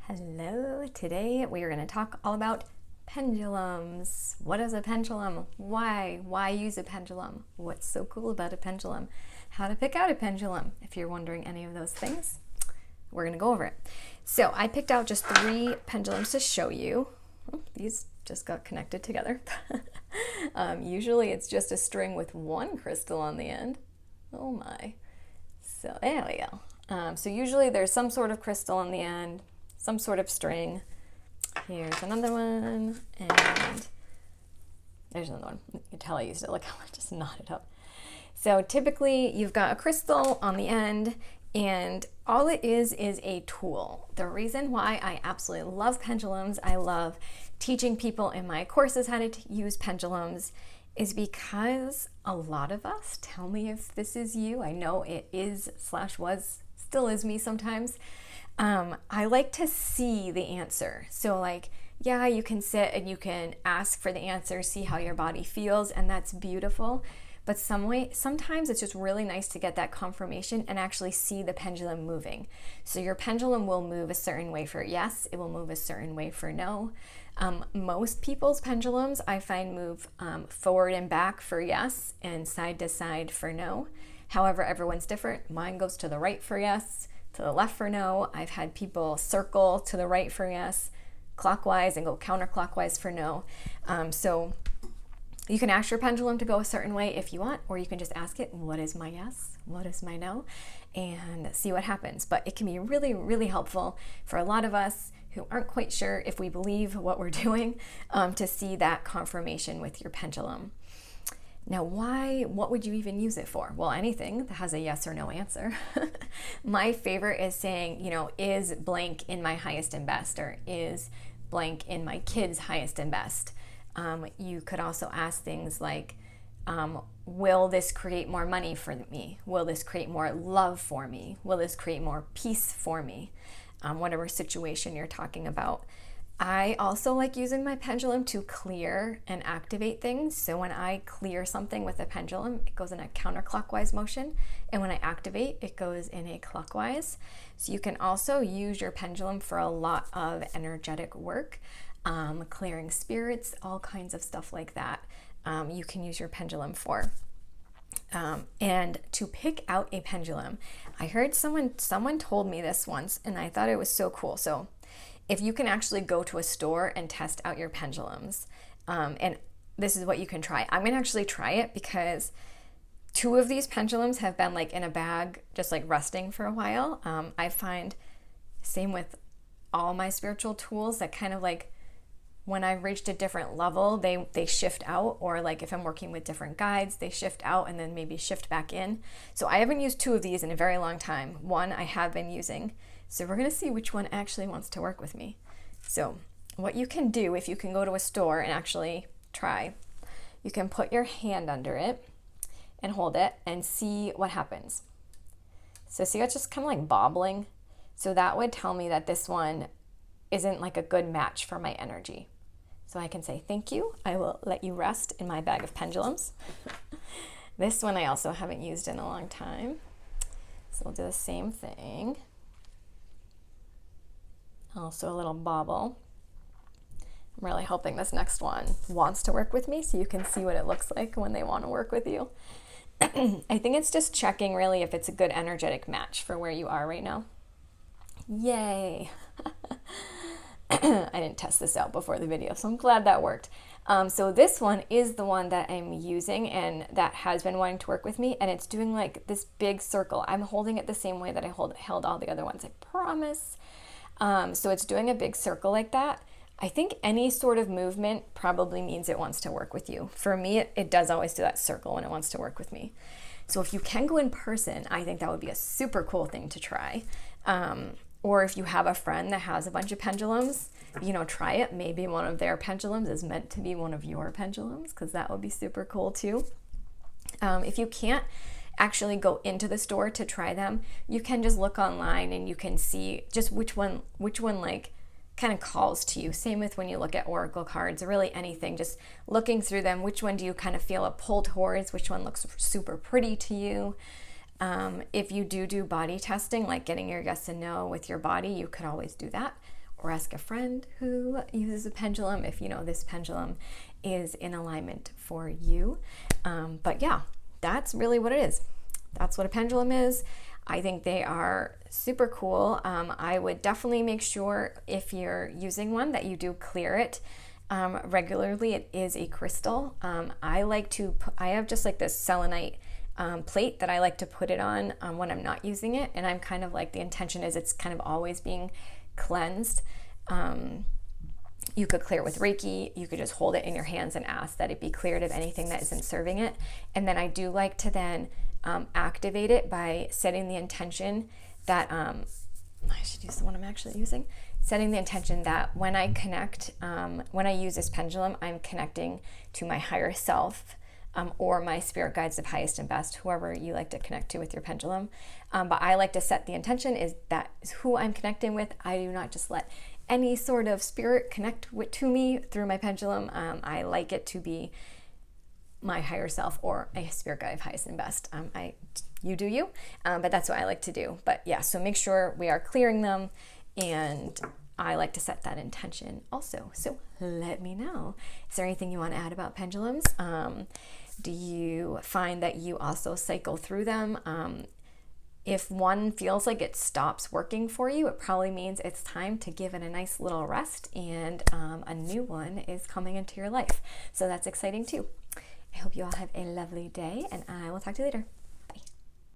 Hello, today we are going to talk all about pendulums. What is a pendulum? Why use a pendulum? What's so cool about a pendulum? How to pick out a pendulum? If you're wondering any of those things, we're going to go over it. So I picked out just 3 pendulums to show you. Oh, these just got connected together. Usually it's just a string with one crystal on the end. Oh my. So there we go. So usually there's some sort of crystal on the end, some sort of string. Here's another one, and there's another one. You can tell I used it. Look how I just knotted up. So typically you've got a crystal on the end, and all it is a tool. The reason why I absolutely love pendulums, I love teaching people in my courses how to use pendulums, is because a lot of us, tell me if this is you, I know it is / was, still is me sometimes, I like to see the answer. So like, yeah, you can sit and you can ask for the answer, see how your body feels, and that's beautiful. But sometimes it's just really nice to get that confirmation and actually see the pendulum moving. So your pendulum will move a certain way for yes, it will move a certain way for no. Most people's pendulums I find move forward and back for yes and side to side for no. However, everyone's different. Mine goes to the right for yes, to the left for no. I've had people circle to the right for yes, clockwise, and go counterclockwise for no. So you can ask your pendulum to go a certain way if you want, or you can just ask it, what is my yes? What is my no? And see what happens. But it can be really, really helpful for a lot of us who aren't quite sure if we believe what we're doing, to see that confirmation with your pendulum. Now, what would you even use it for? Well, anything that has a yes or no answer. My favorite is saying, is blank in my highest and best, or is blank in my kid's highest and best. You could also ask things like, will this create more money for me? Will this create more love for me? Will this create more peace for me? Whatever situation you're talking about. I also like using my pendulum to clear and activate things. So when I clear something with a pendulum, it goes in a counterclockwise motion. And when I activate, it goes in a clockwise. So you can also use your pendulum for a lot of energetic work, clearing spirits, all kinds of stuff like that. You can use your pendulum for. And to pick out a pendulum, I heard someone told me this once, and I thought it was so cool. So if you can actually go to a store and test out your pendulums, and this is what you can try. I'm going to actually try it because 2 of these pendulums have been like in a bag, just like resting for a while. I find same with all my spiritual tools that kind of like when I've reached a different level, they shift out, or like if I'm working with different guides, they shift out and then maybe shift back in. So I haven't used 2 of these in a very long time. One I have been using. So we're going to see which one actually wants to work with me. So what you can do, if you can go to a store and actually try, you can put your hand under it and hold it and see what happens. So see, it's just kind of like bobbling. So that would tell me that this one isn't like a good match for my energy. So I can say, thank you. I will let you rest in my bag of pendulums. This one I also haven't used in a long time. So we'll do the same thing. Also a little bobble. I'm really hoping this next one wants to work with me so you can see what it looks like when they want to work with you. I think it's just checking really if it's a good energetic match for where you are right now. Yay! I didn't test this out before the video, so I'm glad that worked. So this one is the one that I'm using and that has been wanting to work with me, and it's doing like this big circle. I'm holding it the same way that I held all the other ones, I promise. So it's doing a big circle like that. I think any sort of movement probably means it wants to work with you. For me, it does always do that circle when it wants to work with me. So if you can go in person, I think that would be a super cool thing to try. Or if you have a friend that has a bunch of pendulums, try it. Maybe one of their pendulums is meant to be one of your pendulums, because that would be super cool too. If you can't actually go into the store to try them, you can just look online and you can see just which one like kind of calls to you. Same with when you look at oracle cards or really anything, just looking through them, which one do you kind of feel a pull towards, which one looks super pretty to you. If you do body testing, like getting your yes and no with your body, you could always do that. or ask a friend who uses a pendulum if you know this pendulum is in alignment for you. But yeah, that's really what it is. That's what a pendulum is. I think they are super cool. I would definitely make sure if you're using one that you do clear it regularly. It is a crystal. I have just like this selenite plate that I like to put it on when I'm not using it, and I'm kind of like, the intention is it's kind of always being cleansed. You could clear it with Reiki. You could just hold it in your hands and ask that it be cleared of anything that isn't serving it. And then I do like to then activate it by setting the intention that, I should use the one I'm actually using, setting the intention that when I connect, when I use this pendulum, I'm connecting to my higher self, or my spirit guides of highest and best, whoever you like to connect to with your pendulum. But I like to set the intention is that is who I'm connecting with. I do not just let any sort of spirit connect to me through my pendulum. I like it to be my higher self or a spirit guide of highest and best. You do you, but that's what I like to do. But yeah, so make sure we are clearing them, and I like to set that intention also. So let me know. Is there anything you want to add about pendulums? Do you find that you also cycle through them? If one feels like it stops working for you, it probably means it's time to give it a nice little rest, and a new one is coming into your life. So that's exciting too. I hope you all have a lovely day, and I will talk to you later.